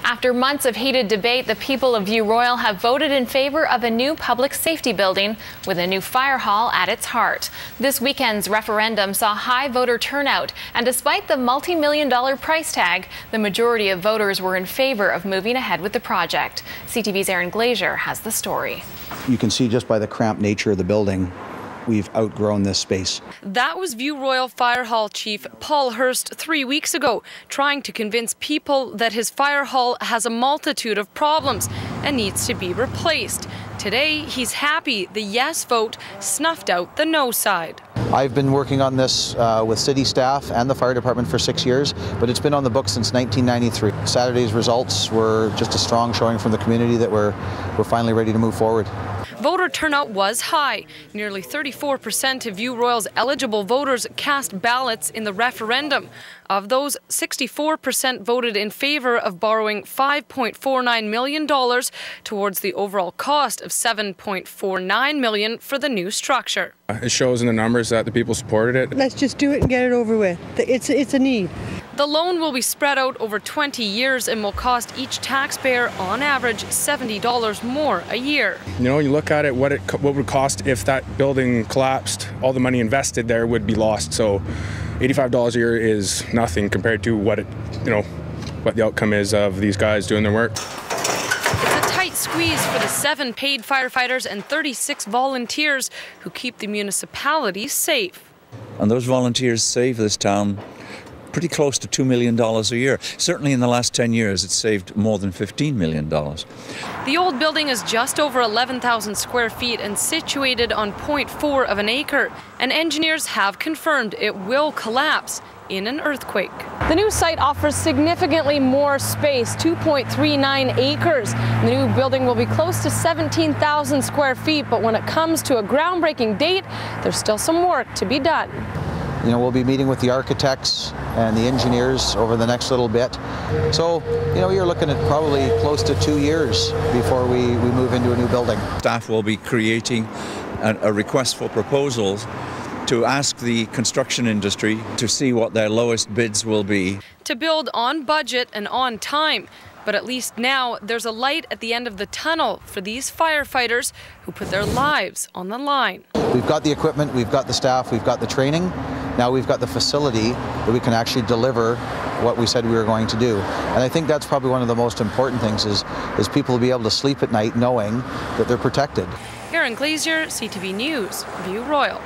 After months of heated debate, the people of View Royal have voted in favor of a new public safety building with a new fire hall at its heart. This weekend's referendum saw high voter turnout, and despite the multi-million-dollar price tag, the majority of voters were in favor of moving ahead with the project. CTV's Aaron Glazier has the story. You can see just by the cramped nature of the building, we've outgrown this space. That was View Royal Fire Hall Chief Paul Hurst 3 weeks ago, trying to convince people that his fire hall has a multitude of problems and needs to be replaced. Today, he's happy the yes vote snuffed out the no side. I've been working on this with city staff and the fire department for 6 years, but it's been on the books since 1993. Saturday's results were just a strong showing from the community that we're finally ready to move forward. Voter turnout was high. Nearly 34% of View Royal's eligible voters cast ballots in the referendum. Of those, 64% voted in favor of borrowing $5.49 million towards the overall cost of $7.49 million for the new structure. It shows in the numbers that the people supported it. Let's just do it and get it over with. It's a need. The loan will be spread out over 20 years and will cost each taxpayer on average $70 more a year. You know, you look at it, what would cost if that building collapsed, all the money invested there would be lost. So $85 a year is nothing compared to what the outcome is of these guys doing their work. It's a tight squeeze for the 7 paid firefighters and 36 volunteers who keep the municipality safe. And those volunteers save this town pretty close to $2 million a year. Certainly in the last 10 years, it's saved more than $15 million. The old building is just over 11,000 square feet and situated on 0.4 of an acre. And engineers have confirmed it will collapse in an earthquake. The new site offers significantly more space, 2.39 acres. The new building will be close to 17,000 square feet, but when it comes to a groundbreaking date, there's still some work to be done. You know, we'll be meeting with the architects and the engineers over the next little bit. So, you know, you're looking at probably close to 2 years before we move into a new building. Staff will be creating a request for proposals to ask the construction industry to see what their lowest bids will be. To build on budget and on time. But at least now there's a light at the end of the tunnel for these firefighters who put their lives on the line. We've got the equipment, we've got the staff, we've got the training. Now we've got the facility that we can actually deliver what we said we were going to do. And I think that's probably one of the most important things is people will be able to sleep at night knowing that they're protected. Aaron Glazier, CTV News, View Royal.